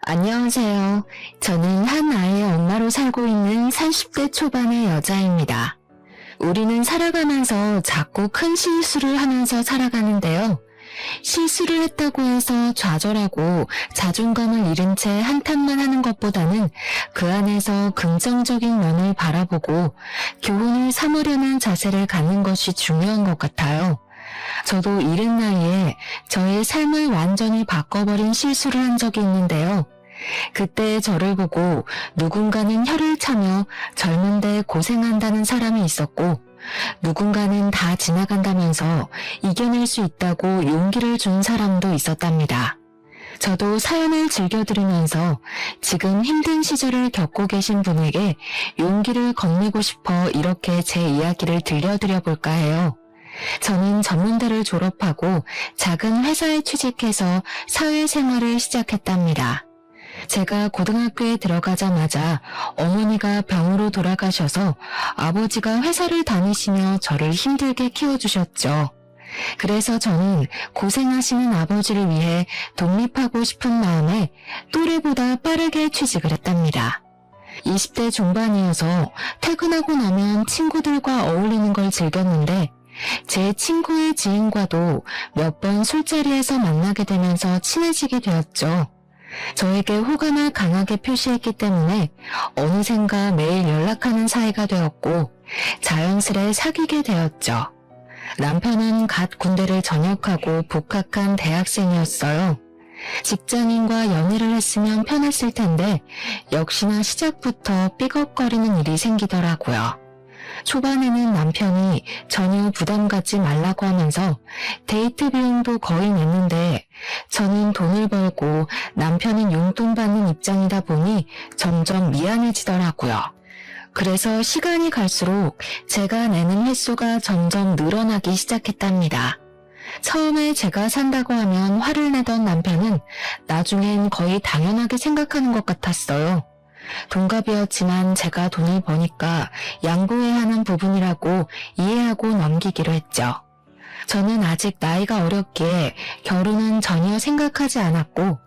안녕하세요. 저는 한 아이의 엄마로 살고 있는 30대 초반의 여자입니다. 우리는 살아가면서 자꾸 큰 실수를 하면서 살아가는데요. 실수를 했다고 해서 좌절하고 자존감을 잃은 채 한탄만 하는 것보다는 그 안에서 긍정적인 면을 바라보고 교훈을 삼으려는 자세를 갖는 것이 중요한 것 같아요. 저도 이른 나이에 저의 삶을 완전히 바꿔버린 실수를 한 적이 있는데요. 그때 저를 보고 누군가는 혀를 차며 젊은데 고생한다는 사람이 있었고, 누군가는 다 지나간다면서 이겨낼 수 있다고 용기를 준 사람도 있었답니다. 저도 사연을 즐겨 들으면서 지금 힘든 시절을 겪고 계신 분에게 용기를 건네고 싶어 이렇게 제 이야기를 들려드려 볼까 해요. 저는 전문대를 졸업하고 작은 회사에 취직해서 사회생활을 시작했답니다. 제가 고등학교에 들어가자마자 어머니가 병으로 돌아가셔서 아버지가 회사를 다니시며 저를 힘들게 키워주셨죠. 그래서 저는 고생하시는 아버지를 위해 독립하고 싶은 마음에 또래보다 빠르게 취직을 했답니다. 20대 중반이어서 퇴근하고 나면 친구들과 어울리는 걸 즐겼는데 제 친구의 지인과도 몇 번 술자리에서 만나게 되면서 친해지게 되었죠. 저에게 호감을 강하게 표시했기 때문에 어느샌가 매일 연락하는 사이가 되었고 자연스레 사귀게 되었죠. 남편은 갓 군대를 전역하고 복학한 대학생이었어요. 직장인과 연애를 했으면 편했을 텐데 역시나 시작부터 삐걱거리는 일이 생기더라고요. 초반에는 남편이 전혀 부담 갖지 말라고 하면서 데이트 비용도 거의 냈는데 저는 돈을 벌고 남편은 용돈 받는 입장이다 보니 점점 미안해지더라고요. 그래서 시간이 갈수록 제가 내는 횟수가 점점 늘어나기 시작했답니다. 처음에 제가 산다고 하면 화를 내던 남편은 나중엔 거의 당연하게 생각하는 것 같았어요. 동갑이었지만 제가 돈을 버니까 양보해야 하는 부분이라고 이해하고 넘기기로 했죠. 저는 아직 나이가 어렸기에 결혼은 전혀 생각하지 않았고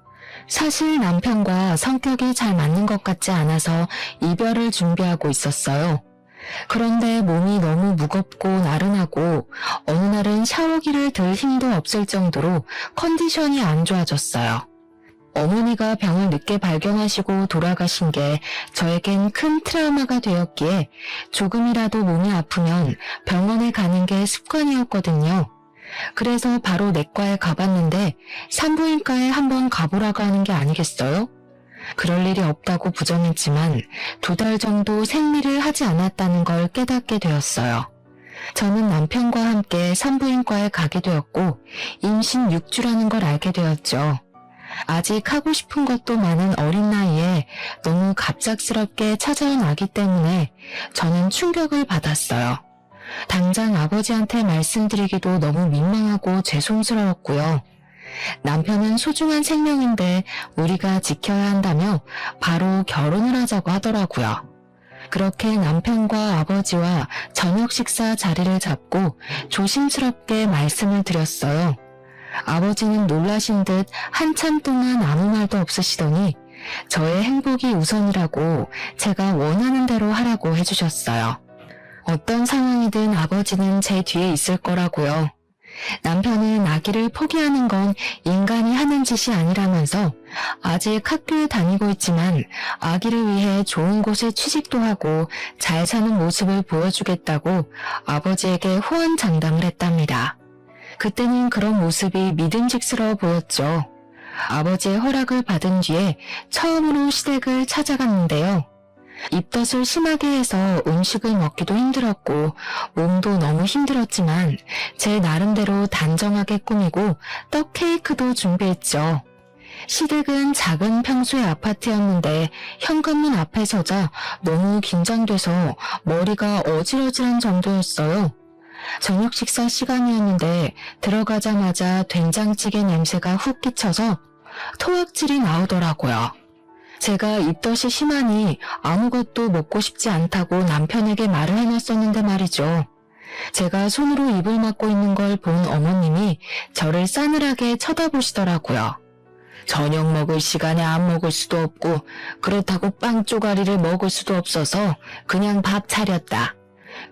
사실 남편과 성격이 잘 맞는 것 같지 않아서 이별을 준비하고 있었어요. 그런데 몸이 너무 무겁고 나른하고 어느 날은 샤워기를 들 힘도 없을 정도로 컨디션이 안 좋아졌어요. 어머니가 병을 늦게 발견하시고 돌아가신 게 저에겐 큰 트라우마가 되었기에 조금이라도 몸이 아프면 병원에 가는 게 습관이었거든요. 그래서 바로 내과에 가봤는데 산부인과에 한번 가보라고 하는 게 아니겠어요? 그럴 일이 없다고 부정했지만 2달 정도 생리를 하지 않았다는 걸 깨닫게 되었어요. 저는 남편과 함께 산부인과에 가게 되었고 임신 6주라는 걸 알게 되었죠. 아직 하고 싶은 것도 많은 어린 나이에 너무 갑작스럽게 찾아온 아기 때문에 저는 충격을 받았어요. 당장 아버지한테 말씀드리기도 너무 민망하고 죄송스러웠고요. 남편은 소중한 생명인데 우리가 지켜야 한다며 바로 결혼을 하자고 하더라고요. 그렇게 남편과 아버지와 저녁 식사 자리를 잡고 조심스럽게 말씀을 드렸어요. 아버지는 놀라신 듯 한참 동안 아무 말도 없으시더니 저의 행복이 우선이라고 제가 원하는 대로 하라고 해주셨어요. 어떤 상황이든 아버지는 제 뒤에 있을 거라고요. 남편은 아기를 포기하는 건 인간이 하는 짓이 아니라면서 아직 학교에 다니고 있지만 아기를 위해 좋은 곳에 취직도 하고 잘 사는 모습을 보여주겠다고 아버지에게 호언장담을 했답니다. 그때는 그런 모습이 믿음직스러워 보였죠. 아버지의 허락을 받은 뒤에 처음으로 시댁을 찾아갔는데요. 입덧을 심하게 해서 음식을 먹기도 힘들었고 몸도 너무 힘들었지만 제 나름대로 단정하게 꾸미고 떡 케이크도 준비했죠. 시댁은 작은 평수의 아파트였는데 현관문 앞에 서자 너무 긴장돼서 머리가 어질어질한 정도였어요. 저녁 식사 시간이었는데 들어가자마자 된장찌개 냄새가 훅 끼쳐서 토악질이 나오더라고요. 제가 입덧이 심하니 아무것도 먹고 싶지 않다고 남편에게 말을 해놨었는데 말이죠. 제가 손으로 입을 막고 있는 걸 본 어머님이 저를 싸늘하게 쳐다보시더라고요. 저녁 먹을 시간에 안 먹을 수도 없고 그렇다고 빵 쪼가리를 먹을 수도 없어서 그냥 밥 차렸다.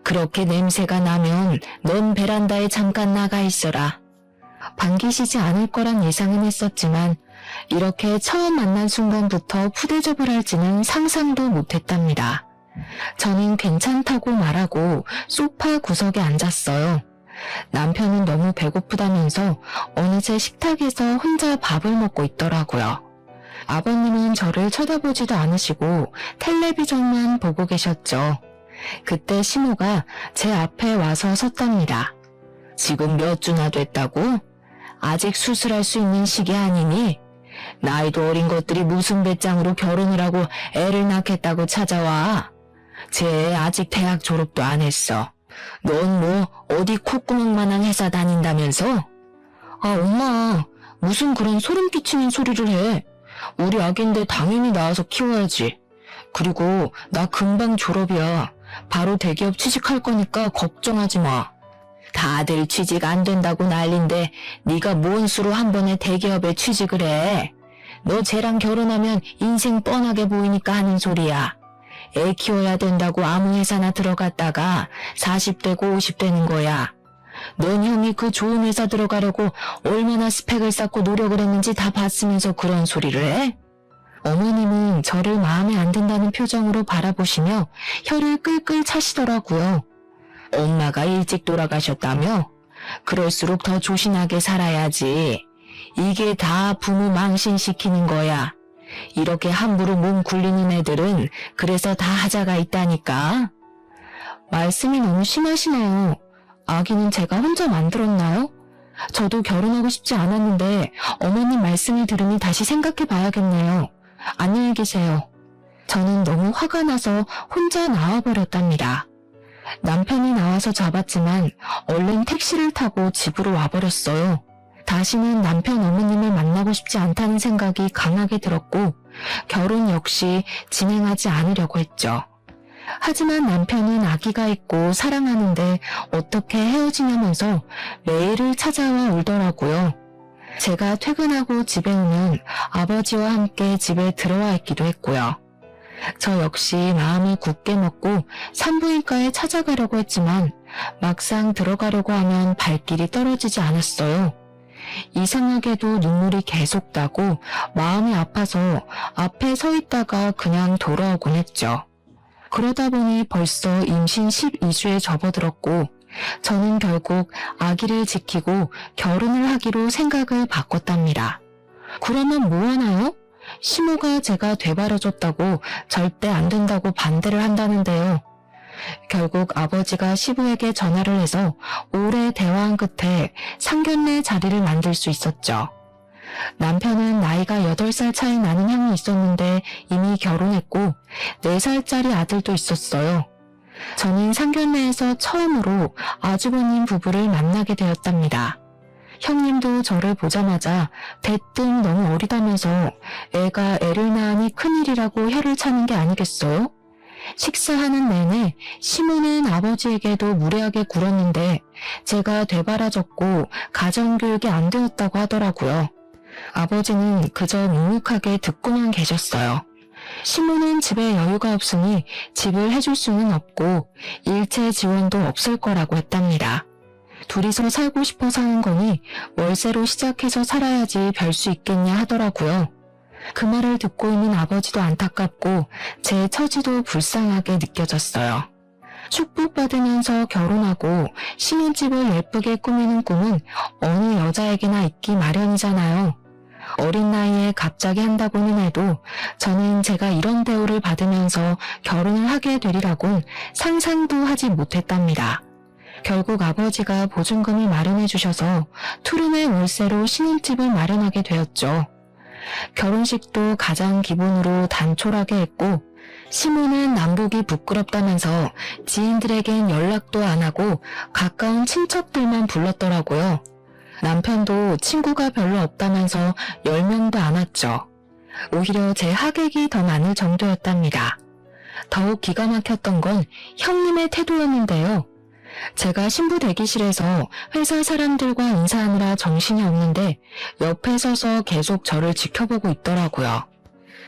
그렇게 냄새가 나면 넌 베란다에 잠깐 나가 있어라. 반기시지 않을 거란 예상은 했었지만 이렇게 처음 만난 순간부터 푸대접을 할지는 상상도 못했답니다. 저는 괜찮다고 말하고 소파 구석에 앉았어요. 남편은 너무 배고프다면서 어느새 식탁에서 혼자 밥을 먹고 있더라고요. 아버님은 저를 쳐다보지도 않으시고 텔레비전만 보고 계셨죠. 그때 시모가 제 앞에 와서 섰답니다. 지금 몇 주나 됐다고? 아직 수술할 수 있는 시기 아니니? 나이도 어린 것들이 무슨 배짱으로 결혼을 하고 애를 낳겠다고 찾아와? 쟤 애 아직 대학 졸업도 안 했어. 넌 뭐 어디 콧구멍만한 회사 다닌다면서? 아 엄마, 무슨 그런 소름 끼치는 소리를 해. 우리 아기인데 당연히 낳아서 키워야지. 그리고 나 금방 졸업이야. 바로 대기업 취직할 거니까 걱정하지 마. 다들 취직 안 된다고 난린데 네가 뭔 수로 한 번에 대기업에 취직을 해. 너 쟤랑 결혼하면 인생 뻔하게 보이니까 하는 소리야. 애 키워야 된다고 아무 회사나 들어갔다가 40대고 50대는 거야. 넌 형이 그 좋은 회사 들어가려고 얼마나 스펙을 쌓고 노력을 했는지 다 봤으면서 그런 소리를 해? 어머님은 저를 마음에 안 든다는 표정으로 바라보시며 혀를 끌끌 차시더라고요. 엄마가 일찍 돌아가셨다며? 그럴수록 더 조신하게 살아야지. 이게 다 부모 망신시키는 거야. 이렇게 함부로 몸 굴리는 애들은 그래서 다 하자가 있다니까. 말씀이 너무 심하시네요. 아기는 제가 혼자 만들었나요? 저도 결혼하고 싶지 않았는데 어머님 말씀을 들으니 다시 생각해 봐야겠네요. 안녕히 계세요. 저는 너무 화가 나서 혼자 나와버렸답니다. 남편이 나와서 잡았지만 얼른 택시를 타고 집으로 와버렸어요. 다시는 남편 어머님을 만나고 싶지 않다는 생각이 강하게 들었고 결혼 역시 진행하지 않으려고 했죠. 하지만 남편은 아기가 있고 사랑하는데 어떻게 헤어지냐면서 매일을 찾아와 울더라고요. 제가 퇴근하고 집에 오면 아버지와 함께 집에 들어와 있기도 했고요. 저 역시 마음을 굳게 먹고 산부인과에 찾아가려고 했지만 막상 들어가려고 하면 발길이 떨어지지 않았어요. 이상하게도 눈물이 계속 나고 마음이 아파서 앞에 서 있다가 그냥 돌아오곤 했죠. 그러다 보니 벌써 임신 12주에 접어들었고 저는 결국 아기를 지키고 결혼을 하기로 생각을 바꿨답니다. 그러면 뭐 하나요? 시모가 제가 되바라졌다고 절대 안 된다고 반대를 한다는데요. 결국 아버지가 시부에게 전화를 해서 오래 대화한 끝에 상견례 자리를 만들 수 있었죠. 남편은 나이가 8살 차이 나는 형이 있었는데 이미 결혼했고 4살짜리 아들도 있었어요. 저는 상견례에서 처음으로 아주버님 부부를 만나게 되었답니다. 형님도 저를 보자마자 대뜸 너무 어리다면서 애가 애를 낳으니 큰일이라고 혀를 차는 게 아니겠어요? 식사하는 내내 시모는 아버지에게도 무례하게 굴었는데 제가 되바라졌고 가정교육이 안 되었다고 하더라고요. 아버지는 그저 묵묵하게 듣고만 계셨어요. 시모는 집에 여유가 없으니 집을 해줄 수는 없고 일체 지원도 없을 거라고 했답니다. 둘이서 살고 싶어 사는 거니 월세로 시작해서 살아야지 별 수 있겠냐 하더라고요. 그 말을 듣고 있는 아버지도 안타깝고 제 처지도 불쌍하게 느껴졌어요. 축복받으면서 결혼하고 신혼집을 예쁘게 꾸미는 꿈은 어느 여자에게나 있기 마련이잖아요. 어린 나이에 갑자기 한다고는 해도 저는 제가 이런 대우를 받으면서 결혼을 하게 되리라곤 상상도 하지 못했답니다. 결국 아버지가 보증금을 마련해 주셔서 투룸의 월세로 신혼집을 마련하게 되었죠. 결혼식도 가장 기본으로 단촐하게 했고 시모는 남보기 부끄럽다면서 지인들에겐 연락도 안 하고 가까운 친척들만 불렀더라고요. 남편도 친구가 별로 없다면서 10명도 안 왔죠. 오히려 제 하객이 더 많을 정도였답니다. 더욱 기가 막혔던 건 형님의 태도였는데요. 제가 신부 대기실에서 회사 사람들과 인사하느라 정신이 없는데 옆에 서서 계속 저를 지켜보고 있더라고요.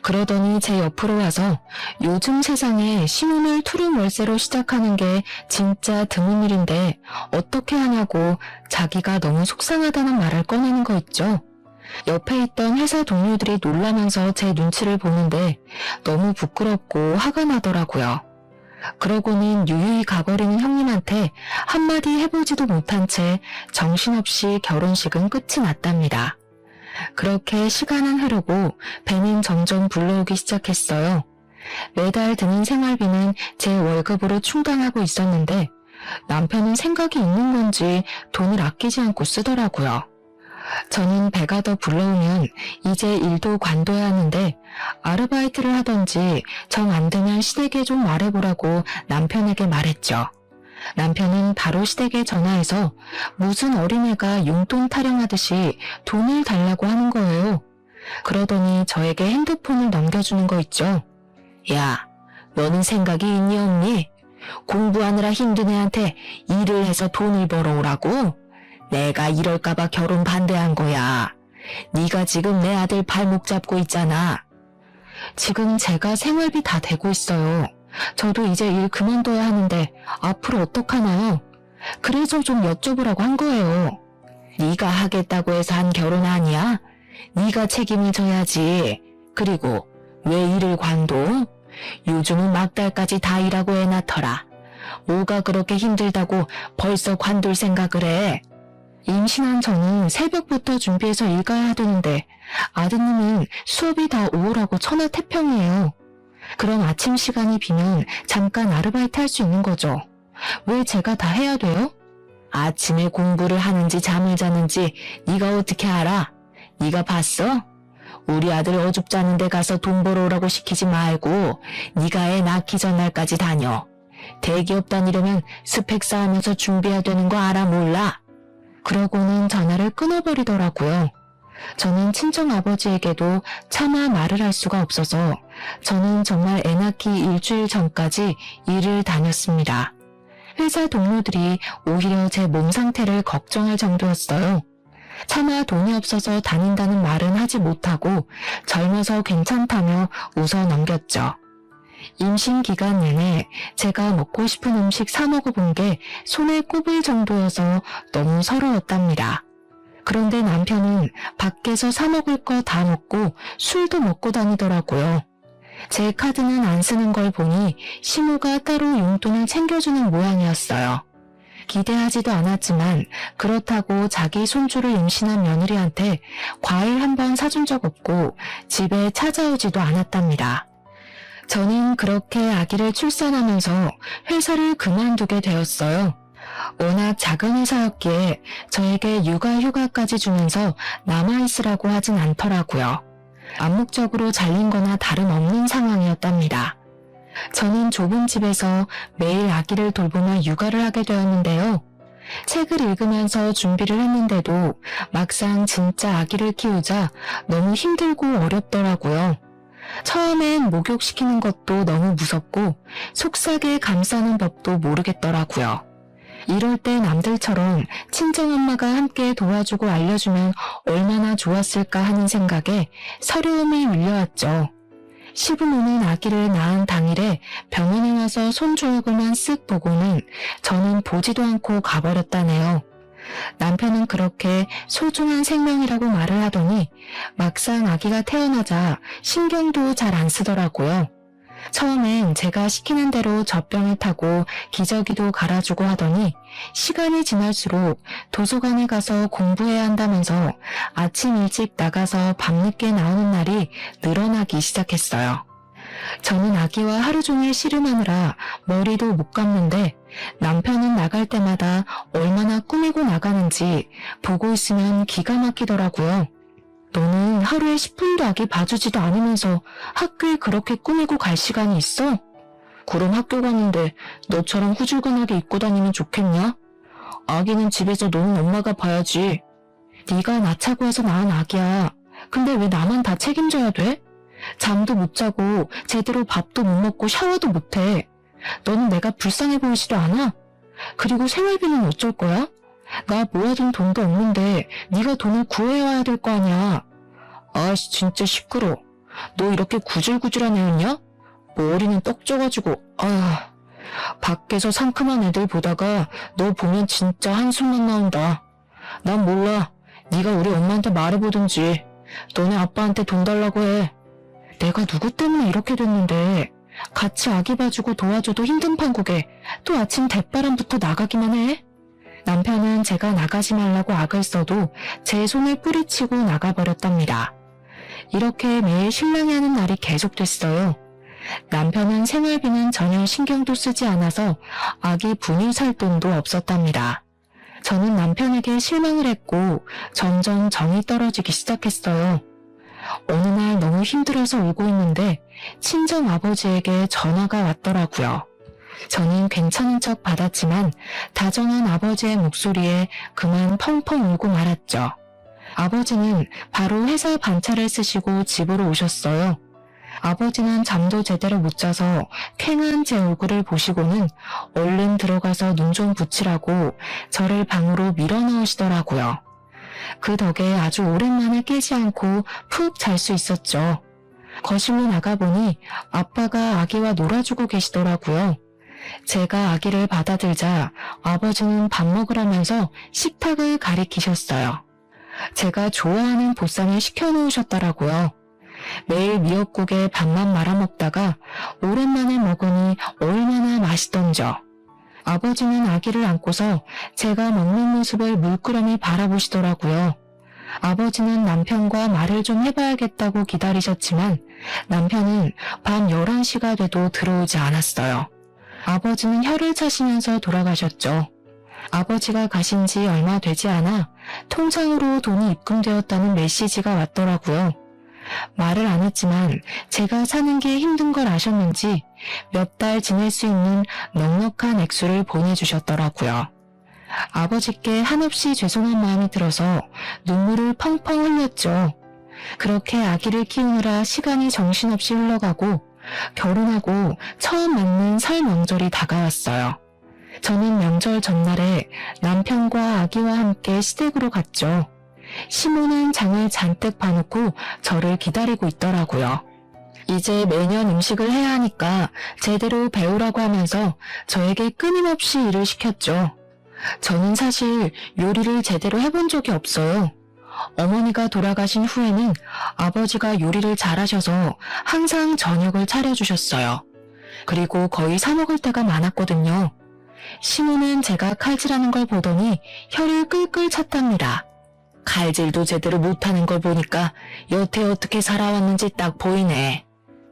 그러더니 제 옆으로 와서 요즘 세상에 신혼을 투룸 월세로 시작하는 게 진짜 드문 일인데 어떻게 하냐고 자기가 너무 속상하다는 말을 꺼내는 거 있죠. 옆에 있던 회사 동료들이 놀라면서 제 눈치를 보는데 너무 부끄럽고 화가 나더라고요. 그러고는 유유히 가버리는 형님한테 한마디 해보지도 못한 채 정신없이 결혼식은 끝이 났답니다. 그렇게 시간은 흐르고 배는 점점 불러오기 시작했어요. 매달 드는 생활비는 제 월급으로 충당하고 있었는데 남편은 생각이 있는 건지 돈을 아끼지 않고 쓰더라고요. 저는 배가 더 불러오면 이제 일도 관둬야 하는데 아르바이트를 하던지 정 안 되면 시댁에 좀 말해보라고 남편에게 말했죠. 남편은 바로 시댁에 전화해서 무슨 어린애가 용돈 타령하듯이 돈을 달라고 하는 거예요. 그러더니 저에게 핸드폰을 넘겨주는 거 있죠. 야, 너는 생각이 있니 없니? 공부하느라 힘든 애한테 일을 해서 돈을 벌어오라고? 내가 이럴까봐 결혼 반대한 거야. 네가 지금 내 아들 발목 잡고 있잖아. 지금 제가 생활비 다 대고 있어요. 저도 이제 일 그만둬야 하는데 앞으로 어떡하나요? 그래서 좀 여쭤보라고 한 거예요. 네가 하겠다고 해서 한 결혼 아니야? 네가 책임을 져야지. 그리고 왜 일을 관둬? 요즘은 막달까지 다 일하고 애 낳더라. 뭐가 그렇게 힘들다고 벌써 관둘 생각을 해? 임신한 저는 새벽부터 준비해서 일 가야 하는데 아드님은 수업이 다 오후라고 천하태평이에요. 그럼 아침 시간이 비면 잠깐 아르바이트 할 수 있는 거죠. 왜 제가 다 해야 돼요? 아침에 공부를 하는지 잠을 자는지 네가 어떻게 알아? 네가 봤어? 우리 아들 어줍잖은 데 가서 돈 벌어오라고 시키지 말고 네가 애 낳기 전날까지 다녀. 대기업 다니려면 스펙 쌓으면서 준비해야 되는 거 알아 몰라? 그러고는 전화를 끊어버리더라고요. 저는 친정아버지에게도 차마 말을 할 수가 없어서 저는 정말 애 낳기 일주일 전까지 일을 다녔습니다. 회사 동료들이 오히려 제 몸 상태를 걱정할 정도였어요. 차마 돈이 없어서 다닌다는 말은 하지 못하고 젊어서 괜찮다며 웃어 넘겼죠. 임신 기간 내내 제가 먹고 싶은 음식 사 먹어본 게 손에 꼽을 정도여서 너무 서러웠답니다. 그런데 남편은 밖에서 사 먹을 거 다 먹고 술도 먹고 다니더라고요. 제 카드는 안 쓰는 걸 보니 시모가 따로 용돈을 챙겨주는 모양이었어요. 기대하지도 않았지만 그렇다고 자기 손주를 임신한 며느리한테 과일 한 번 사준 적 없고 집에 찾아오지도 않았답니다. 저는 그렇게 아기를 출산하면서 회사를 그만두게 되었어요. 워낙 작은 회사였기에 저에게 육아휴가까지 주면서 남아있으라고 하진 않더라고요. 암묵적으로 잘린 거나 다름없는 상황이었답니다. 저는 좁은 집에서 매일 아기를 돌보며 육아를 하게 되었는데요. 책을 읽으면서 준비를 했는데도 막상 진짜 아기를 키우자 너무 힘들고 어렵더라고요. 처음엔 목욕시키는 것도 너무 무섭고 속삭여 감싸는 법도 모르겠더라고요. 이럴 때 남들처럼 친정엄마가 함께 도와주고 알려주면 얼마나 좋았을까 하는 생각에 서러움이 밀려왔죠. 시부모는 아기를 낳은 당일에 병원에 와서 손주 얼굴만 쓱 보고는 저는 보지도 않고 가버렸다네요. 남편은 그렇게 소중한 생명이라고 말을 하더니 막상 아기가 태어나자 신경도 잘 안 쓰더라고요. 처음엔 제가 시키는 대로 젖병을 타고 기저귀도 갈아주고 하더니 시간이 지날수록 도서관에 가서 공부해야 한다면서 아침 일찍 나가서 밤늦게 나오는 날이 늘어나기 시작했어요. 저는 아기와 하루 종일 씨름하느라 머리도 못 감는데 남편은 나갈 때마다 얼마나 꾸미고 나가는지 보고 있으면 기가 막히더라고요. 너는 하루에 10분도 아기 봐주지도 않으면서 학교에 그렇게 꾸미고 갈 시간이 있어? 그럼 학교 갔는데 너처럼 후줄근하게 입고 다니면 좋겠냐? 아기는 집에서 노는 엄마가 봐야지. 네가 낳자고 해서 낳은 아기야. 근데 왜 나만 다 책임져야 돼? 잠도 못 자고 제대로 밥도 못 먹고 샤워도 못 해. 너는 내가 불쌍해 보이지도 않아? 그리고 생활비는 어쩔 거야? 나 모아둔 돈도 없는데 네가 돈을 구해와야 될 거 아니야. 아씨 진짜 시끄러. 너 이렇게 구질구질한 애였냐? 머리는 떡져가지고 밖에서 상큼한 애들 보다가 너 보면 진짜 한숨만 나온다. 난 몰라. 네가 우리 엄마한테 말해보든지. 너네 아빠한테 돈 달라고 해. 내가 누구 때문에 이렇게 됐는데 같이 아기 봐주고 도와줘도 힘든 판국에 또 아침 대바람부터 나가기만 해? 남편은 제가 나가지 말라고 악을 써도 제 손을 뿌리치고 나가버렸답니다. 이렇게 매일 실랑이 하는 날이 계속됐어요. 남편은 생활비는 전혀 신경도 쓰지 않아서 아기 분유 살 돈도 없었답니다. 저는 남편에게 실망을 했고 점점 정이 떨어지기 시작했어요. 어느 날 너무 힘들어서 울고 있는데 친정 아버지에게 전화가 왔더라고요. 저는 괜찮은 척 받았지만 다정한 아버지의 목소리에 그만 펑펑 울고 말았죠. 아버지는 바로 회사 반차를 쓰시고 집으로 오셨어요. 아버지는 잠도 제대로 못 자서 쾌한 제 얼굴을 보시고는 얼른 들어가서 눈 좀 붙이라고 저를 방으로 밀어넣으시더라고요. 그 덕에 아주 오랜만에 깨지 않고 푹 잘 수 있었죠. 거실로 나가보니 아빠가 아기와 놀아주고 계시더라고요. 제가 아기를 받아들자 아버지는 밥 먹으라면서 식탁을 가리키셨어요. 제가 좋아하는 보쌈을 시켜놓으셨더라고요. 매일 미역국에 밥만 말아먹다가 오랜만에 먹으니 얼마나 맛있던져. 아버지는 아기를 안고서 제가 먹는 모습을 물끄러미 바라보시더라고요. 아버지는 남편과 말을 좀 해봐야겠다고 기다리셨지만 남편은 밤 11시가 돼도 들어오지 않았어요. 아버지는 혀를 차시면서 돌아가셨죠. 아버지가 가신 지 얼마 되지 않아 통장으로 돈이 입금되었다는 메시지가 왔더라고요. 말을 안 했지만 제가 사는 게 힘든 걸 아셨는지 몇 달 지낼 수 있는 넉넉한 액수를 보내주셨더라고요. 아버지께 한없이 죄송한 마음이 들어서 눈물을 펑펑 흘렸죠. 그렇게 아기를 키우느라 시간이 정신없이 흘러가고 결혼하고 처음 맞는 설 명절이 다가왔어요. 저는 명절 전날에 남편과 아기와 함께 시댁으로 갔죠. 시모는 장을 잔뜩 봐놓고 저를 기다리고 있더라고요. 이제 매년 음식을 해야 하니까 제대로 배우라고 하면서 저에게 끊임없이 일을 시켰죠. 저는 사실 요리를 제대로 해본 적이 없어요. 어머니가 돌아가신 후에는 아버지가 요리를 잘하셔서 항상 저녁을 차려주셨어요. 그리고 거의 사 먹을 때가 많았거든요. 시모는 제가 칼질하는 걸 보더니 혀를 끌끌 찼답니다. 칼질도 제대로 못하는 걸 보니까 여태 어떻게 살아왔는지 딱 보이네.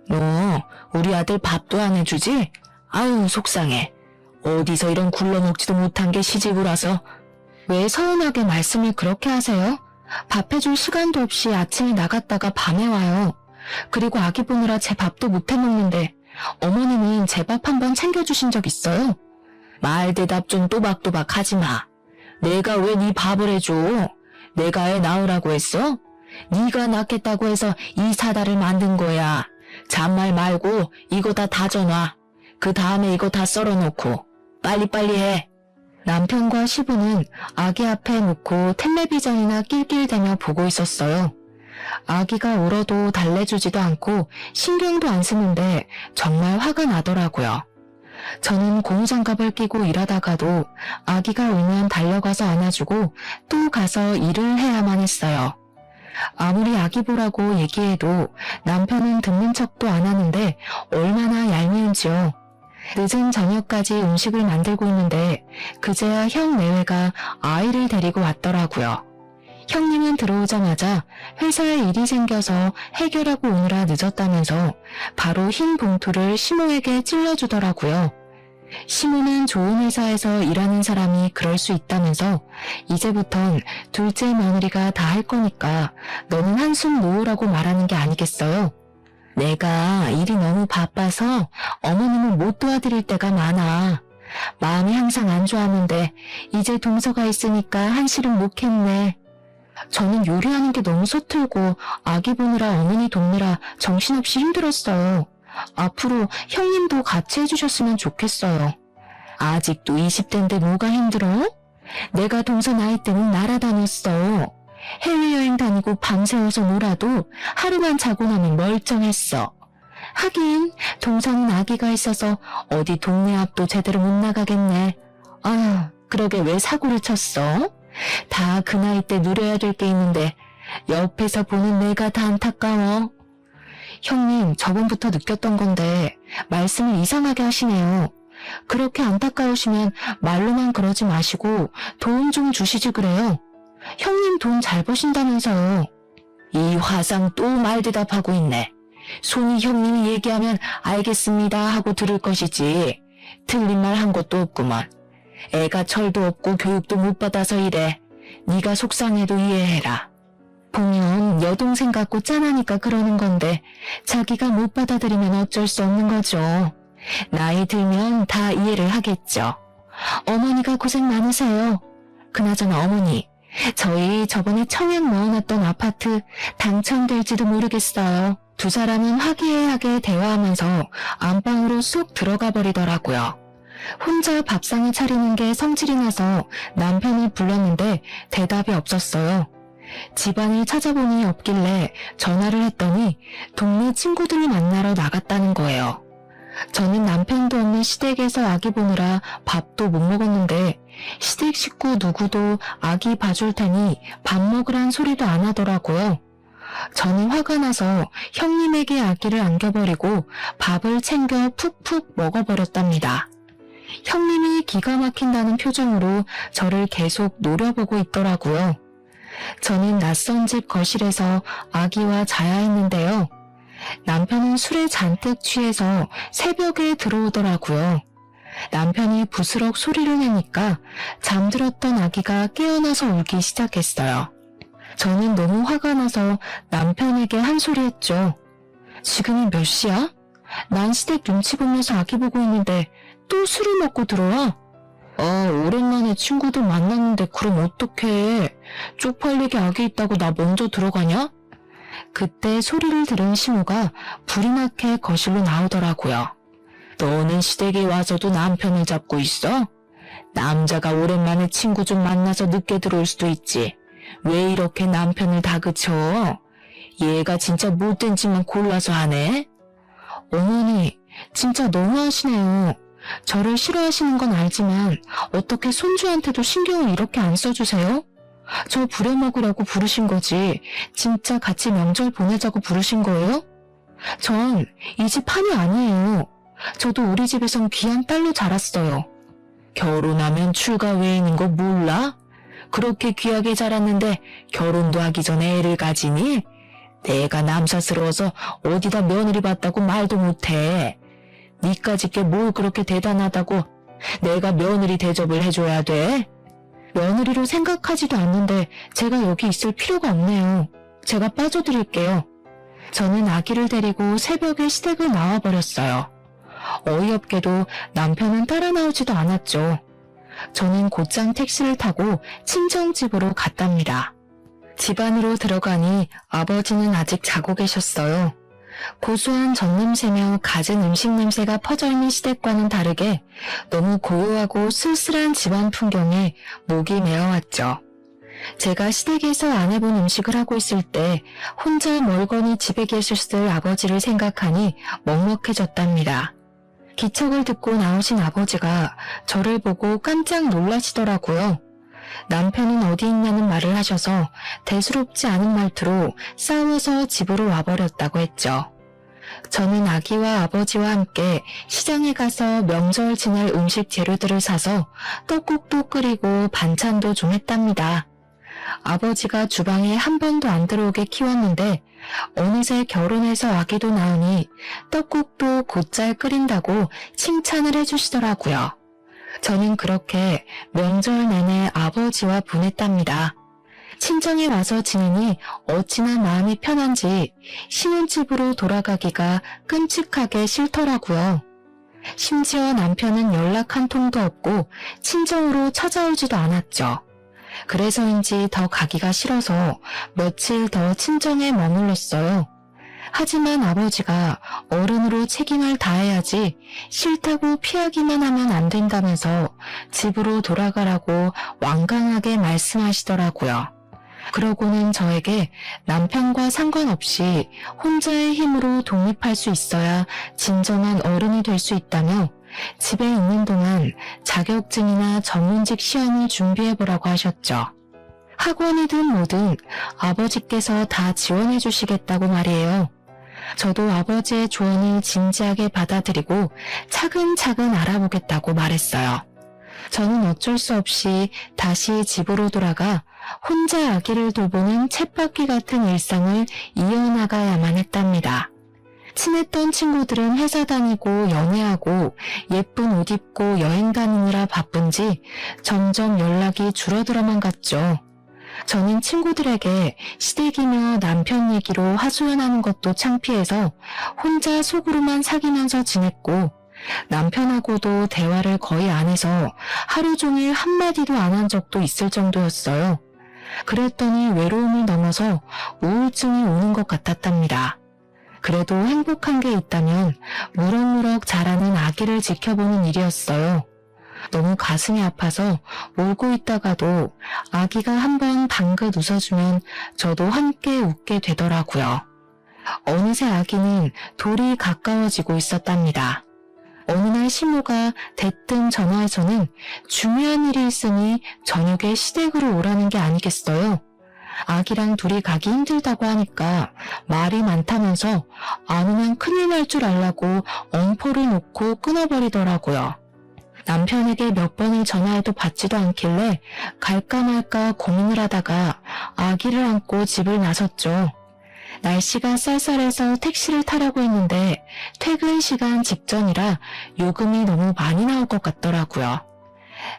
너 우리 아들 밥도 안 해주지? 아유 속상해. 어디서 이런 굴러먹지도 못한 게 시집을 와서. 왜 서운하게 말씀을 그렇게 하세요? 밥 해줄 시간도 없이 아침에 나갔다가 밤에 와요. 그리고 아기 보느라 제 밥도 못 해먹는데 어머니는 제 밥 한번 챙겨주신 적 있어요? 말 대답 좀 또박또박 하지 마. 내가 왜 네 밥을 해줘? 내가 애 낳으라고 했어? 네가 낳겠다고 해서 이 사다를 만든 거야. 잔말 말고 이거 다 다져놔. 그 다음에 이거 다 썰어놓고 빨리빨리 해. 남편과 시부는 아기 앞에 놓고 텔레비전이나 낄낄대며 보고 있었어요. 아기가 울어도 달래주지도 않고 신경도 안 쓰는데 정말 화가 나더라고요. 저는 고무장갑을 끼고 일하다가도 아기가 울면 달려가서 안아주고 또 가서 일을 해야만 했어요. 아무리 아기 보라고 얘기해도 남편은 듣는 척도 안 하는데 얼마나 얄미운지요. 늦은 저녁까지 음식을 만들고 있는데 그제야 형 내외가 아이를 데리고 왔더라고요. 형님은 들어오자마자 회사에 일이 생겨서 해결하고 오느라 늦었다면서 바로 흰 봉투를 시모에게 찔러주더라고요. 시모는 좋은 회사에서 일하는 사람이 그럴 수 있다면서 이제부턴 둘째 며느리가 다 할 거니까 너는 한숨 놓으라고 말하는 게 아니겠어요? 내가 일이 너무 바빠서 어머님을 못 도와드릴 때가 많아. 마음이 항상 안 좋았는데 이제 동서가 있으니까 한시름 놓겠네. 저는 요리하는 게 너무 서툴고 아기 보느라 어머니 돕느라 정신없이 힘들었어요. 앞으로 형님도 같이 해주셨으면 좋겠어요. 아직도 20대인데 뭐가 힘들어? 내가 동서 나이 때는 날아다녔어. 해외여행 다니고 밤새워서 놀아도 하루만 자고 나면 멀쩡했어. 하긴 동서는 아기가 있어서 어디 동네 앞도 제대로 못 나가겠네. 아, 그러게 왜 사고를 쳤어? 다 그 나이 때 누려야 될 게 있는데 옆에서 보는 내가 다 안타까워. 형님, 저번부터 느꼈던 건데 말씀을 이상하게 하시네요. 그렇게 안타까우시면 말로만 그러지 마시고 돈 좀 주시지 그래요. 형님 돈 잘 버신다면서요. 이 화상 또 말대답하고 있네. 손이 형님이 얘기하면 알겠습니다 하고 들을 것이지. 틀린 말 한 것도 없구먼. 애가 철도 없고 교육도 못 받아서 이래. 네가 속상해도 이해해라. 보면 여동생 같고 짠하니까 그러는 건데 자기가 못 받아들이면 어쩔 수 없는 거죠. 나이 들면 다 이해를 하겠죠. 어머니가 고생 많으세요. 그나저나 어머니, 저희 저번에 청약 넣어놨던 아파트 당첨될지도 모르겠어요. 두 사람은 화기애애하게 대화하면서 안방으로 쏙 들어가 버리더라고요. 혼자 밥상을 차리는 게 성질이 나서 남편을 불렀는데 대답이 없었어요. 집안을 찾아보니 없길래 전화를 했더니 동네 친구들을 만나러 나갔다는 거예요. 저는 남편도 없는 시댁에서 아기 보느라 밥도 못 먹었는데 시댁 식구 누구도 아기 봐줄 테니 밥 먹으란 소리도 안 하더라고요. 저는 화가 나서 형님에게 아기를 안겨버리고 밥을 챙겨 푹푹 먹어버렸답니다. 형님이 기가 막힌다는 표정으로 저를 계속 노려보고 있더라고요. 저는 낯선 집 거실에서 아기와 자야 했는데요. 남편은 술에 잔뜩 취해서 새벽에 들어오더라고요. 남편이 부스럭 소리를 내니까 잠들었던 아기가 깨어나서 울기 시작했어요. 저는 너무 화가 나서 남편에게 한 소리 했죠. 지금이 몇 시야? 난 시댁 눈치 보면서 아기 보고 있는데 또 술을 먹고 들어와? 오랜만에 친구들 만났는데 그럼 어떡해. 쪽팔리게 아기 있다고 나 먼저 들어가냐? 그때 소리를 들은 시모가 불이 나게 거실로 나오더라고요. 너는 시댁에 와서도 남편을 잡고 있어? 남자가 오랜만에 친구 좀 만나서 늦게 들어올 수도 있지. 왜 이렇게 남편을 다그쳐? 얘가 진짜 못된 짓만 골라서 하네? 어머니, 진짜 너무하시네요. 저를 싫어하시는 건 알지만 어떻게 손주한테도 신경을 이렇게 안 써주세요? 저 부려먹으려고 부르신 거지 진짜 같이 명절 보내자고 부르신 거예요? 전 이 집 판이 아니에요. 저도 우리 집에선 귀한 딸로 자랐어요. 결혼하면 출가 외인인 거 몰라? 그렇게 귀하게 자랐는데 결혼도 하기 전에 애를 가지니? 내가 남사스러워서 어디다 며느리 봤다고 말도 못해. 니까짓 게 뭘 그렇게 대단하다고 내가 며느리 대접을 해줘야 돼? 며느리로 생각하지도 않는데 제가 여기 있을 필요가 없네요. 제가 빠져드릴게요. 저는 아기를 데리고 새벽에 시댁을 나와버렸어요. 어이없게도 남편은 따라 나오지도 않았죠. 저는 곧장 택시를 타고 친정집으로 갔답니다. 집 안으로 들어가니 아버지는 아직 자고 계셨어요. 고소한 젖냄새며 갖은 음식 냄새가 퍼져있는 시댁과는 다르게 너무 고요하고 쓸쓸한 집안 풍경에 목이 메어왔죠. 제가 시댁에서 안 해본 음식을 하고 있을 때 혼자 멀거니 집에 계셨을 아버지를 생각하니 먹먹해졌답니다. 기척을 듣고 나오신 아버지가 저를 보고 깜짝 놀라시더라고요. 남편은 어디 있냐는 말을 하셔서 대수롭지 않은 말투로 싸워서 집으로 와버렸다고 했죠. 저는 아기와 아버지와 함께 시장에 가서 명절 지날 음식 재료들을 사서 떡국도 끓이고 반찬도 좀 했답니다. 아버지가 주방에 한 번도 안 들어오게 키웠는데 어느새 결혼해서 아기도 낳으니 떡국도 곧잘 끓인다고 칭찬을 해주시더라고요. 저는 그렇게 명절 내내 아버지와 보냈답니다. 친정에 와서 지내니 어찌나 마음이 편한지 신혼집으로 돌아가기가 끔찍하게 싫더라고요. 심지어 남편은 연락 한 통도 없고 친정으로 찾아오지도 않았죠. 그래서인지 더 가기가 싫어서 며칠 더 친정에 머물렀어요. 하지만 아버지가 어른으로 책임을 다해야지 싫다고 피하기만 하면 안 된다면서 집으로 돌아가라고 완강하게 말씀하시더라고요. 그러고는 저에게 남편과 상관없이 혼자의 힘으로 독립할 수 있어야 진정한 어른이 될 수 있다며 집에 있는 동안 자격증이나 전문직 시험을 준비해보라고 하셨죠. 학원이든 뭐든 아버지께서 다 지원해 주시겠다고 말이에요. 저도 아버지의 조언을 진지하게 받아들이고 차근차근 알아보겠다고 말했어요. 저는 어쩔 수 없이 다시 집으로 돌아가 혼자 아기를 돌보는 쳇바퀴 같은 일상을 이어나가야만 했답니다. 친했던 친구들은 회사 다니고 연애하고 예쁜 옷 입고 여행 다니느라 바쁜지 점점 연락이 줄어들어만 갔죠. 저는 친구들에게 시댁이며 남편 얘기로 하소연하는 것도 창피해서 혼자 속으로만 사귀면서 지냈고 남편하고도 대화를 거의 안 해서 하루 종일 한마디도 안 한 적도 있을 정도였어요. 그랬더니 외로움을 넘어서 우울증이 오는 것 같았답니다. 그래도 행복한 게 있다면 무럭무럭 자라는 아기를 지켜보는 일이었어요. 너무 가슴이 아파서 울고 있다가도 아기가 한번 방긋 웃어주면 저도 함께 웃게 되더라고요. 어느새 아기는 돌이 가까워지고 있었답니다. 어느 날 시모가 대뜸 전화해서는 중요한 일이 있으니 저녁에 시댁으로 오라는 게 아니겠어요. 아기랑 둘이 가기 힘들다고 하니까 말이 많다면서 안 오면 큰일 날 줄 알라고 엄포를 놓고 끊어버리더라고요. 남편에게 몇 번을 전화해도 받지도 않길래 갈까 말까 고민을 하다가 아기를 안고 집을 나섰죠. 날씨가 쌀쌀해서 택시를 타려고 했는데 퇴근 시간 직전이라 요금이 너무 많이 나올 것 같더라고요.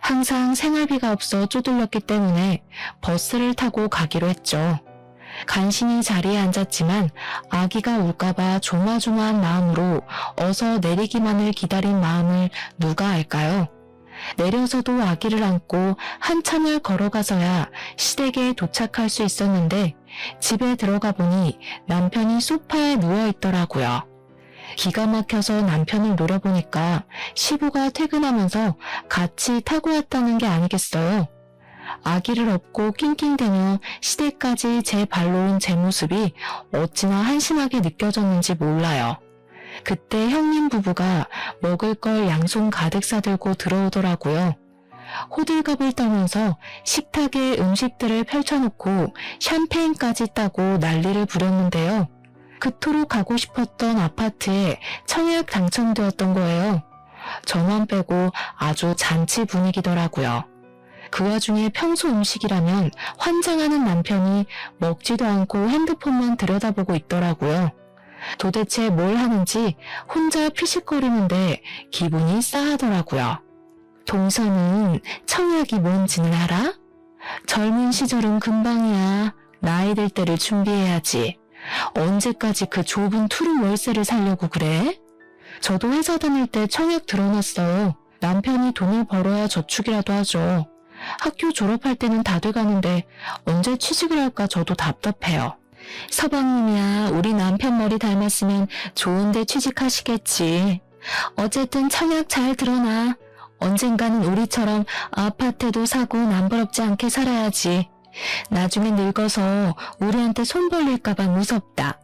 항상 생활비가 없어 쪼들렸기 때문에 버스를 타고 가기로 했죠. 간신히 자리에 앉았지만 아기가 울까봐 조마조마한 마음으로 어서 내리기만을 기다린 마음을 누가 알까요? 내려서도 아기를 안고 한참을 걸어가서야 시댁에 도착할 수 있었는데 집에 들어가 보니 남편이 소파에 누워있더라고요. 기가 막혀서 남편을 노려보니까 시부가 퇴근하면서 같이 타고 왔다는 게 아니겠어요. 아기를 업고 낑낑대며 시댁까지 제 발로 온 제 모습이 어찌나 한심하게 느껴졌는지 몰라요. 그때 형님 부부가 먹을 걸 양손 가득 싸들고 들어오더라고요. 호들갑을 떨면서 식탁에 음식들을 펼쳐놓고 샴페인까지 따고 난리를 부렸는데요. 그토록 가고 싶었던 아파트에 청약 당첨되었던 거예요. 저만 빼고 아주 잔치 분위기더라고요. 그 와중에 평소 음식이라면 환장하는 남편이 먹지도 않고 핸드폰만 들여다보고 있더라고요. 도대체 뭘 하는지 혼자 피식거리는데 기분이 싸하더라고요. 동서는 청약이 뭔지는 알아? 젊은 시절은 금방이야. 나이 들 때를 준비해야지. 언제까지 그 좁은 투룸 월세를 살려고 그래? 저도 회사 다닐 때 청약 들어놨어요. 남편이 돈을 벌어야 저축이라도 하죠. 학교 졸업할 때는 다 돼가는데 언제 취직을 할까 저도 답답해요. 서방님이야 우리 남편 머리 닮았으면 좋은데 취직하시겠지. 어쨌든 청약 잘 들어놔. 언젠가는 우리처럼 아파트도 사고 남부럽지 않게 살아야지. 나중에 늙어서 우리한테 손 벌릴까봐 무섭다.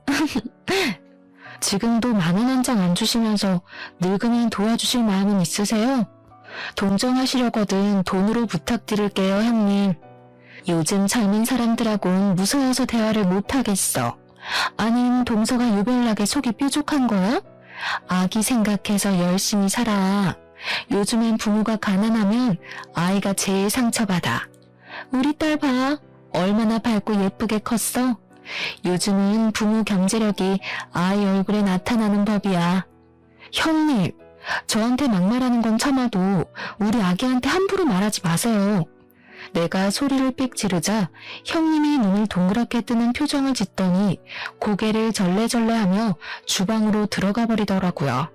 지금도 10,000원 한 장 안 주시면서 늙으면 도와주실 마음은 있으세요? 동정하시려거든 돈으로 부탁드릴게요, 형님. 요즘 젊은 사람들하고는 무서워서 대화를 못하겠어. 아님 동서가 유별나게 속이 뾰족한 거야? 아기 생각해서 열심히 살아. 요즘엔 부모가 가난하면 아이가 제일 상처받아. 우리 딸 봐. 얼마나 밝고 예쁘게 컸어? 요즘은 부모 경제력이 아이 얼굴에 나타나는 법이야. 형님, 저한테 막말하는 건 참아도 우리 아기한테 함부로 말하지 마세요. 내가 소리를 삑 지르자 형님이 눈을 동그랗게 뜨는 표정을 짓더니 고개를 절레절레하며 주방으로 들어가 버리더라고요.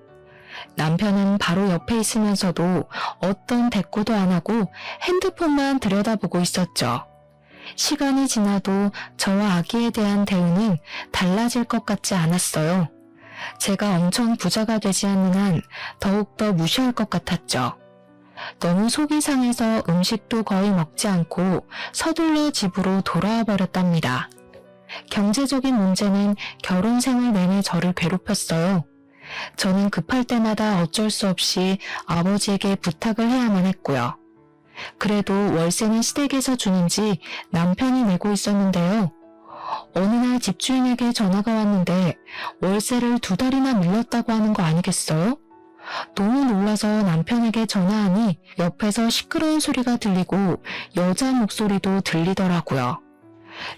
남편은 바로 옆에 있으면서도 어떤 대꾸도 안 하고 핸드폰만 들여다보고 있었죠. 시간이 지나도 저와 아기에 대한 대우는 달라질 것 같지 않았어요. 제가 엄청 부자가 되지 않는 한 더욱더 무시할 것 같았죠. 너무 속이 상해서 음식도 거의 먹지 않고 서둘러 집으로 돌아와 버렸답니다. 경제적인 문제는 결혼 생활 내내 저를 괴롭혔어요. 저는 급할 때마다 어쩔 수 없이 아버지에게 부탁을 해야만 했고요. 그래도 월세는 시댁에서 주는지 남편이 내고 있었는데요. 어느 날 집주인에게 전화가 왔는데 월세를 2달이나 밀렸다고 하는 거 아니겠어요? 너무 놀라서 남편에게 전화하니 옆에서 시끄러운 소리가 들리고 여자 목소리도 들리더라고요.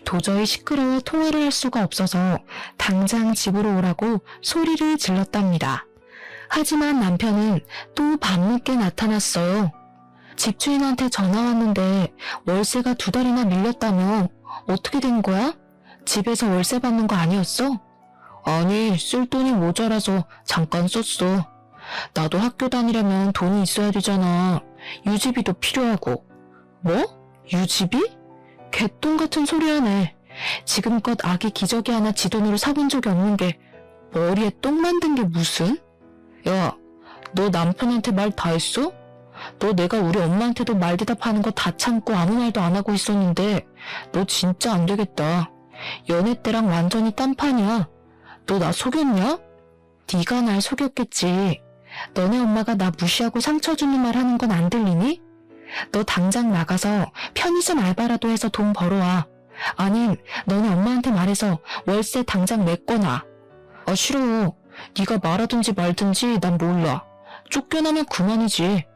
도저히 시끄러워 통화를 할 수가 없어서 당장 집으로 오라고 소리를 질렀답니다. 하지만 남편은 또 밤늦게 나타났어요. 집주인한테 전화 왔는데 월세가 2달이나 밀렸다며. 어떻게 된 거야? 집에서 월세 받는 거 아니었어? 아니, 쓸 돈이 모자라서 잠깐 썼어. 나도 학교 다니려면 돈이 있어야 되잖아. 유지비도 필요하고. 뭐? 유지비? 개똥 같은 소리 하네. 지금껏 아기 기저귀 하나 지 돈으로 사본 적이 없는 게 머리에 똥 만든 게 무슨? 야, 너 남편한테 말 다 했어? 너 내가 우리 엄마한테도 말 대답하는 거 다 참고 아무 말도 안 하고 있었는데 너 진짜 안 되겠다. 연애 때랑 완전히 딴판이야. 너 나 속였냐? 네가 날 속였겠지. 너네 엄마가 나 무시하고 상처 주는 말 하는 건 안 들리니? 너 당장 나가서 편의점 알바라도 해서 돈 벌어와. 아님 너네 엄마한테 말해서 월세 당장 내거나. 아 싫어. 네가 말하든지 말든지 난 몰라. 쫓겨나면 그만이지.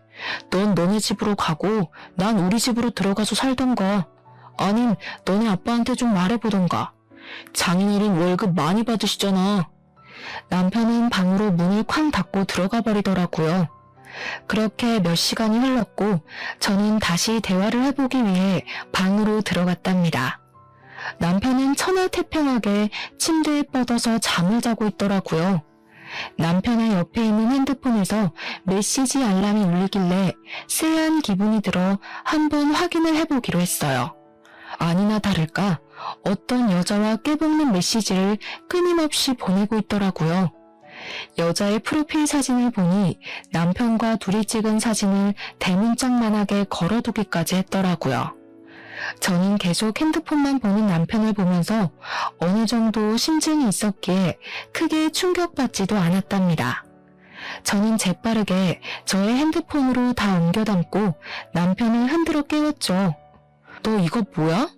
넌 너네 집으로 가고 난 우리 집으로 들어가서 살던가. 아님 너네 아빠한테 좀 말해보던가. 장인어른 월급 많이 받으시잖아. 남편은 방으로 문을 쾅 닫고 들어가 버리더라고요. 그렇게 몇 시간이 흘렀고 저는 다시 대화를 해보기 위해 방으로 들어갔답니다. 남편은 천하태평하게 침대에 뻗어서 잠을 자고 있더라고요. 남편의 옆에 있는 핸드폰에서 메시지 알람이 울리길래 쎄한 기분이 들어 한번 확인을 해보기로 했어요. 아니나 다를까 어떤 여자와 깨볶는 메시지를 끊임없이 보내고 있더라고요. 여자의 프로필 사진을 보니 남편과 둘이 찍은 사진을 대문짝만하게 걸어두기까지 했더라고요. 저는 계속 핸드폰만 보는 남편을 보면서 어느 정도 심증이 있었기에 크게 충격받지도 않았답니다. 저는 재빠르게 저의 핸드폰으로 다 옮겨 담고 남편을 흔들어 깨웠죠. 너 이거 뭐야?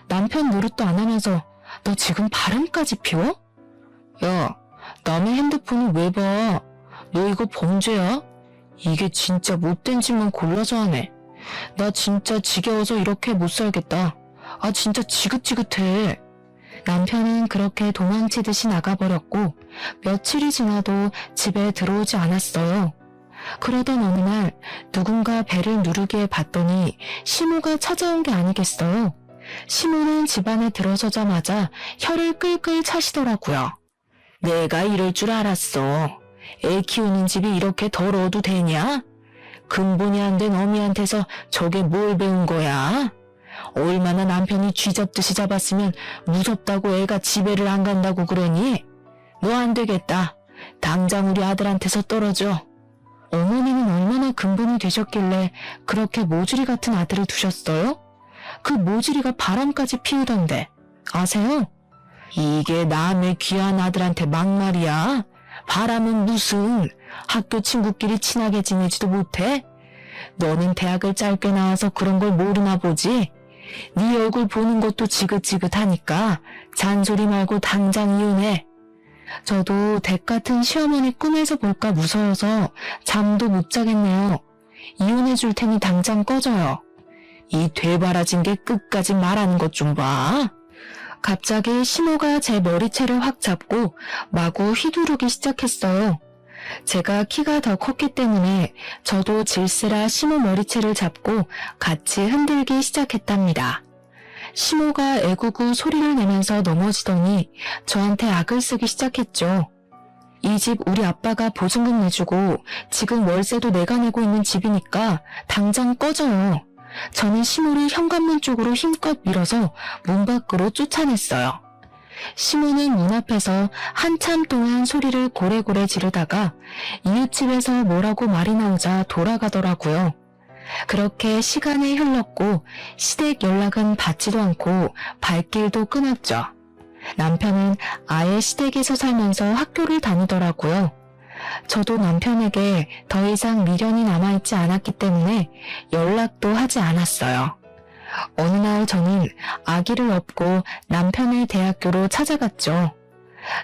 남편 노릇도 안 하면서 너 지금 바람까지 피워? 야, 남의 핸드폰을 왜 봐? 너 이거 범죄야? 이게 진짜 못된 짓만 골라서 하네. 나 진짜 지겨워서 이렇게 못 살겠다. 아 진짜 지긋지긋해. 남편은 그렇게 도망치듯이 나가버렸고 며칠이 지나도 집에 들어오지 않았어요. 그러던 어느 날 누군가 배를 누르기에 봤더니 시모가 찾아온 게 아니겠어요. 시모는 집 안에 들어서자마자 혀를 끌끌 차시더라고요. 내가 이럴 줄 알았어. 애 키우는 집이 이렇게 더러워도 되냐? 근본이 안 된 어미한테서 저게 뭘 배운 거야? 얼마나 남편이 쥐잡듯이 잡았으면 무섭다고 애가 집에를 안 간다고 그러니? 너 안 되겠다. 당장 우리 아들한테서 떨어져. 어머니는 얼마나 근본이 되셨길래 그렇게 모주리 같은 아들을 두셨어요? 그 모주리가 바람까지 피우던데 아세요? 이게 남의 귀한 아들한테 막말이야? 바람은 무슨 학교 친구끼리 친하게 지내지도 못해? 너는 대학을 짧게 나와서 그런 걸 모르나 보지? 네 얼굴 보는 것도 지긋지긋하니까 잔소리 말고 당장 이혼해. 저도 댁 같은 시어머니 꿈에서 볼까 무서워서 잠도 못 자겠네요. 이혼해 줄 테니 당장 꺼져요. 이 되바라진 게 끝까지 말하는 것 좀 봐. 갑자기 시모가 제 머리채를 확 잡고 마구 휘두르기 시작했어요. 제가 키가 더 컸기 때문에 저도 질세라 시모 머리채를 잡고 같이 흔들기 시작했답니다. 시모가 애구구 소리를 내면서 넘어지더니 저한테 악을 쓰기 시작했죠. 이 집 우리 아빠가 보증금 내주고 지금 월세도 내가 내고 있는 집이니까 당장 꺼져요. 저는 시모를 현관문 쪽으로 힘껏 밀어서 문 밖으로 쫓아냈어요. 시모는 문 앞에서 한참 동안 소리를 고래고래 지르다가 이웃집에서 뭐라고 말이 나오자 돌아가더라고요. 그렇게 시간이 흘렀고 시댁 연락은 받지도 않고 발길도 끊었죠. 남편은 아예 시댁에서 살면서 학교를 다니더라고요. 저도 남편에게 더 이상 미련이 남아있지 않았기 때문에 연락도 하지 않았어요. 어느 날 저는 아기를 업고 남편의 대학교로 찾아갔죠.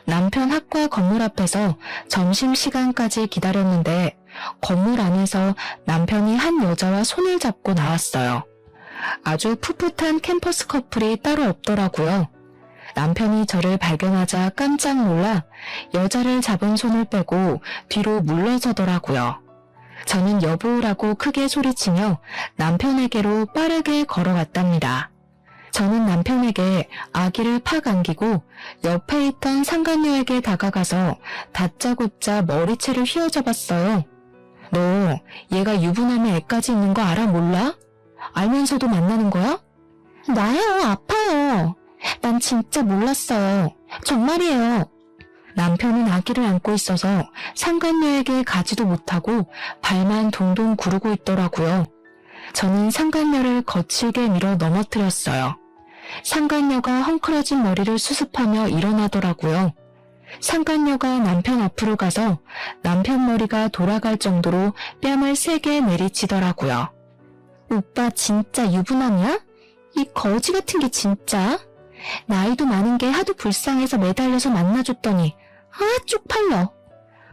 남편 학과 건물 앞에서 점심시간까지 기다렸는데 건물 안에서 남편이 한 여자와 손을 잡고 나왔어요. 아주 풋풋한 캠퍼스 커플이 따로 없더라고요. 남편이 저를 발견하자 깜짝 놀라 여자를 잡은 손을 빼고 뒤로 물러서더라고요. 저는 여보라고 크게 소리치며 남편에게로 빠르게 걸어갔답니다. 저는 남편에게 아기를 팍 안기고 옆에 있던 상간녀에게 다가가서 다짜고짜 머리채를 휘어잡았어요. 너 얘가 유부남의 애까지 있는 거 알아 몰라? 알면서도 만나는 거야? 나요, 아파요. 난 진짜 몰랐어요. 정말이에요. 남편은 아기를 안고 있어서 상간녀에게 가지도 못하고 발만 동동 구르고 있더라고요. 저는 상간녀를 거칠게 밀어 넘어뜨렸어요. 상간녀가 헝클어진 머리를 수습하며 일어나더라고요. 상간녀가 남편 앞으로 가서 남편 머리가 돌아갈 정도로 뺨을 세게 내리치더라고요. 오빠 진짜 유부남이야? 이 거지 같은 게 진짜? 나이도 많은 게 하도 불쌍해서 매달려서 만나줬더니 쪽팔려.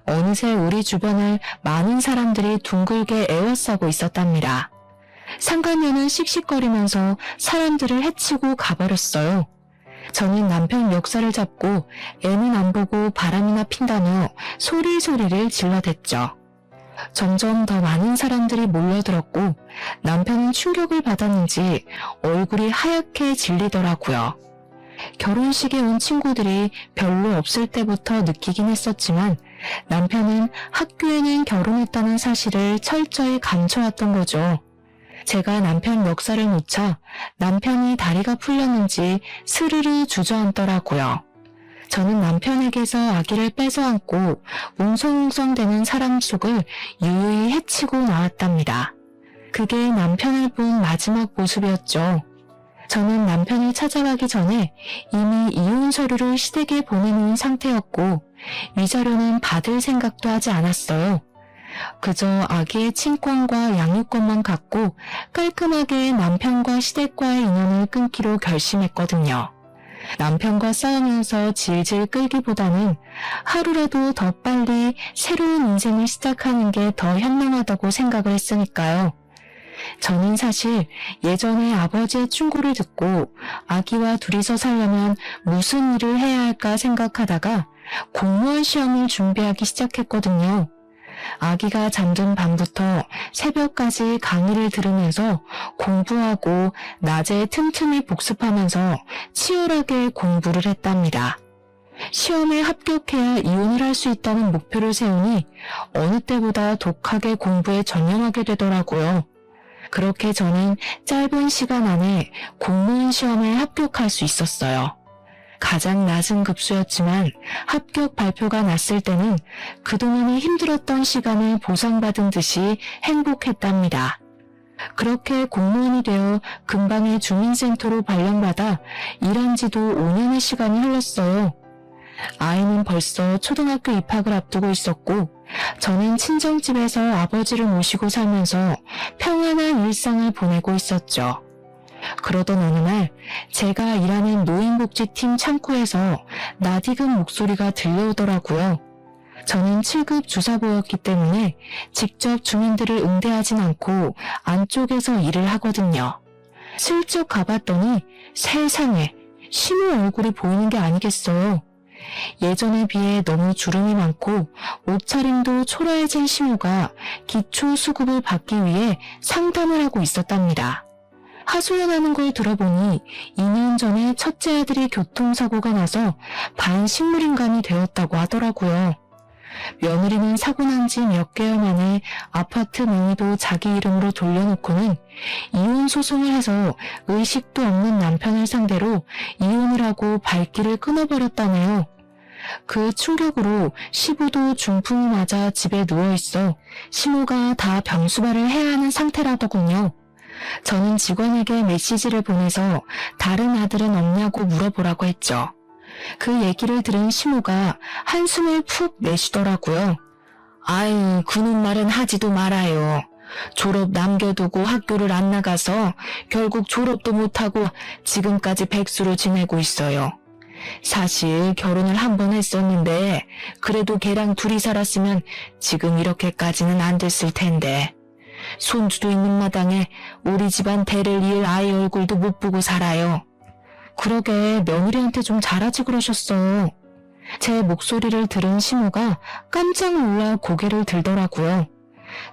어느새 우리 주변을 많은 사람들이 둥글게 에워싸고 있었답니다. 상간녀는 씩씩거리면서 사람들을 해치고 가버렸어요. 저는 남편 멱살을 잡고 애는 안 보고 바람이나 핀다며 소리소리를 질러댔죠. 점점 더 많은 사람들이 몰려들었고 남편은 충격을 받았는지 얼굴이 하얗게 질리더라고요. 결혼식에 온 친구들이 별로 없을 때부터 느끼긴 했었지만 남편은 학교에는 결혼했다는 사실을 철저히 감춰왔던 거죠. 제가 남편 멱살을 놓자 남편이 다리가 풀렸는지 스르르 주저앉더라고요. 저는 남편에게서 아기를 뺏어 안고 웅성웅성대는 사람 속을 유유히 헤치고 나왔답니다. 그게 남편을 본 마지막 모습이었죠. 저는 남편을 찾아가기 전에 이미 이혼 서류를 시댁에 보내놓은 상태였고 위자료는 받을 생각도 하지 않았어요. 그저 아기의 친권과 양육권만 갖고 깔끔하게 남편과 시댁과의 인연을 끊기로 결심했거든요. 남편과 싸우면서 질질 끌기보다는 하루라도 더 빨리 새로운 인생을 시작하는 게 더 현명하다고 생각을 했으니까요. 저는 사실 예전에 아버지의 충고를 듣고 아기와 둘이서 살려면 무슨 일을 해야 할까 생각하다가 공무원 시험을 준비하기 시작했거든요. 아기가 잠든 밤부터 새벽까지 강의를 들으면서 공부하고 낮에 틈틈이 복습하면서 치열하게 공부를 했답니다. 시험에 합격해야 이혼을 할 수 있다는 목표를 세우니 어느 때보다 독하게 공부에 전념하게 되더라고요. 그렇게 저는 짧은 시간 안에 공무원 시험에 합격할 수 있었어요. 가장 낮은 급수였지만 합격 발표가 났을 때는 그동안에 힘들었던 시간을 보상받은 듯이 행복했답니다. 그렇게 공무원이 되어 근방의 주민센터로 발령받아 일한 지도 5년의 시간이 흘렀어요. 아이는 벌써 초등학교 입학을 앞두고 있었고 저는 친정집에서 아버지를 모시고 살면서 평안한 일상을 보내고 있었죠. 그러던 어느 날 제가 일하는 노인복지팀 창구에서 낯익은 목소리가 들려오더라고요. 저는 7급 주사부였기 때문에 직접 주민들을 응대하진 않고 안쪽에서 일을 하거든요. 슬쩍 가봤더니 세상에 시모 얼굴이 보이는 게 아니겠어요. 예전에 비해 너무 주름이 많고 옷차림도 초라해진 시모가 기초 수급을 받기 위해 상담을 하고 있었답니다. 하소연하는 걸 들어보니 2년 전에 첫째 아들이 교통사고가 나서 반식물인간이 되었다고 하더라고요. 며느리는 사고 난 지 몇 개월 만에 아파트 명의도 자기 이름으로 돌려놓고는 이혼 소송을 해서 의식도 없는 남편을 상대로 이혼을 하고 발길을 끊어버렸다네요. 그 충격으로 시부도 중풍이 맞아 집에 누워있어 시모가 다 병수발을 해야 하는 상태라더군요. 저는 직원에게 메시지를 보내서 다른 아들은 없냐고 물어보라고 했죠. 그 얘기를 들은 시모가 한숨을 푹 내쉬더라고요. 아유, 그놈 말은 하지도 말아요. 졸업 남겨두고 학교를 안 나가서 결국 졸업도 못하고 지금까지 백수로 지내고 있어요. 사실 결혼을 한 번 했었는데 그래도 걔랑 둘이 살았으면 지금 이렇게까지는 안 됐을 텐데. 손주도 있는 마당에 우리 집안 대를 이을 아이 얼굴도 못 보고 살아요. 그러게 며느리한테 좀 잘하지 그러셨어. 제 목소리를 들은 시모가 깜짝 놀라 고개를 들더라고요.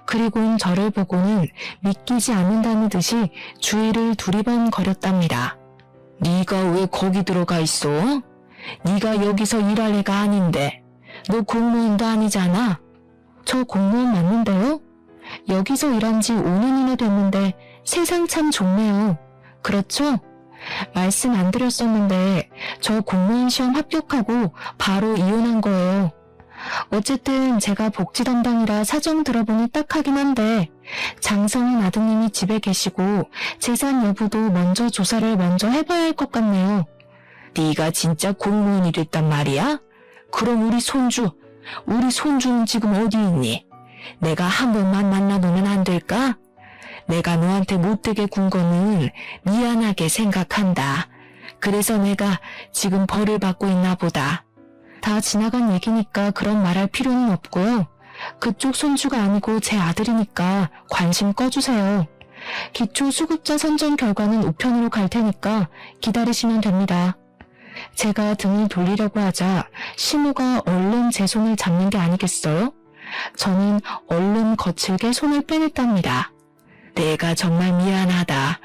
그리고는 저를 보고는 믿기지 않는다는 듯이 주위를 두리번거렸답니다. 네가 왜 거기 들어가 있어? 네가 여기서 일할 애가 아닌데. 너 공무원도 아니잖아. 저 공무원 맞는데요? 여기서 일한 지 5년이나 됐는데 세상 참 좋네요. 그렇죠? 말씀 안 드렸었는데 저 공무원 시험 합격하고 바로 이혼한 거예요. 어쨌든 제가 복지 담당이라 사정 들어보니 딱하긴 한데 장성인 아드님이 집에 계시고 재산 여부도 먼저 조사를 먼저 해봐야 할 것 같네요. 네가 진짜 공무원이 됐단 말이야? 그럼 우리 손주는 지금 어디 있니? 내가 한 번만 만나보면 안 될까? 내가 너한테 못되게 군 거는 미안하게 생각한다. 그래서 내가 지금 벌을 받고 있나 보다. 다 지나간 얘기니까 그런 말할 필요는 없고요. 그쪽 손주가 아니고 제 아들이니까 관심 꺼주세요. 기초수급자 선정 결과는 우편으로 갈 테니까 기다리시면 됩니다. 제가 등을 돌리려고 하자 시모가 얼른 제 손을 잡는 게 아니겠어요? 저는 얼른 거칠게 손을 빼냈답니다. 내가 정말 미안하다.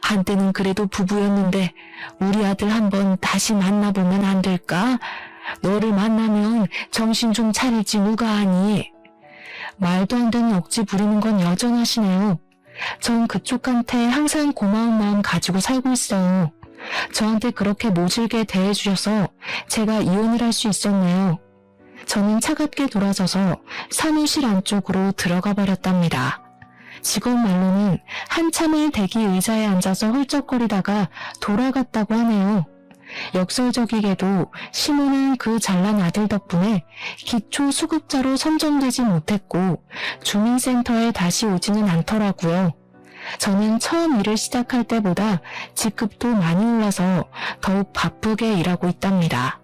한때는 그래도 부부였는데 우리 아들 한번 다시 만나보면 안 될까? 너를 만나면 정신 좀 차릴지 누가 아니. 말도 안 되는 억지 부리는 건 여전하시네요. 전 그쪽한테 항상 고마운 마음 가지고 살고 있어요. 저한테 그렇게 모질게 대해주셔서 제가 이혼을 할 수 있었네요. 저는 차갑게 돌아서서 사무실 안쪽으로 들어가 버렸답니다. 직원 말로는 한참을 대기 의자에 앉아서 훌쩍거리다가 돌아갔다고 하네요. 역설적이게도 시모는 그 잘난 아들 덕분에 기초수급자로 선정되지 못했고 주민센터에 다시 오지는 않더라고요. 저는 처음 일을 시작할 때보다 직급도 많이 올라서 더욱 바쁘게 일하고 있답니다.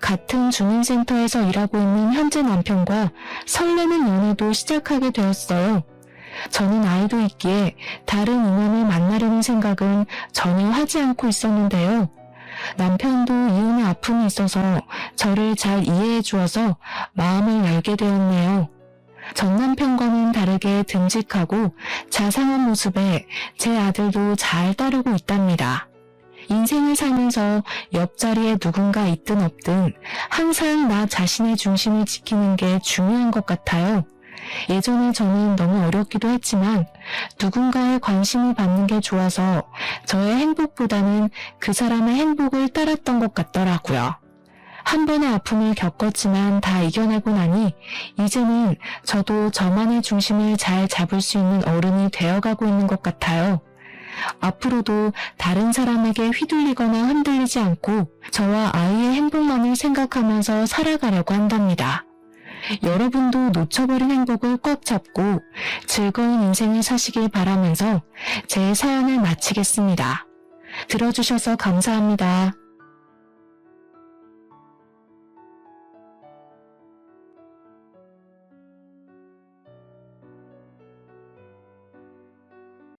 같은 주민센터에서 일하고 있는 현재 남편과 설레는 연애도 시작하게 되었어요. 저는 아이도 있기에 다른 인연을 만나려는 생각은 전혀 하지 않고 있었는데요. 남편도 이혼의 아픔이 있어서 저를 잘 이해해 주어서 마음을 열게 되었네요. 전 남편과는 다르게 듬직하고 자상한 모습에 제 아들도 잘 따르고 있답니다. 인생을 살면서 옆자리에 누군가 있든 없든 항상 나 자신의 중심을 지키는 게 중요한 것 같아요. 예전에 저는 너무 어렵기도 했지만 누군가의 관심을 받는 게 좋아서 저의 행복보다는 그 사람의 행복을 따랐던 것 같더라고요. 한 번의 아픔을 겪었지만 다 이겨내고 나니 이제는 저도 저만의 중심을 잘 잡을 수 있는 어른이 되어가고 있는 것 같아요. 앞으로도 다른 사람에게 휘둘리거나 흔들리지 않고 저와 아이의 행복만을 생각하면서 살아가려고 한답니다. 여러분도 놓쳐버린 행복을 꽉 잡고 즐거운 인생을 사시길 바라면서 제 사연을 마치겠습니다. 들어주셔서 감사합니다.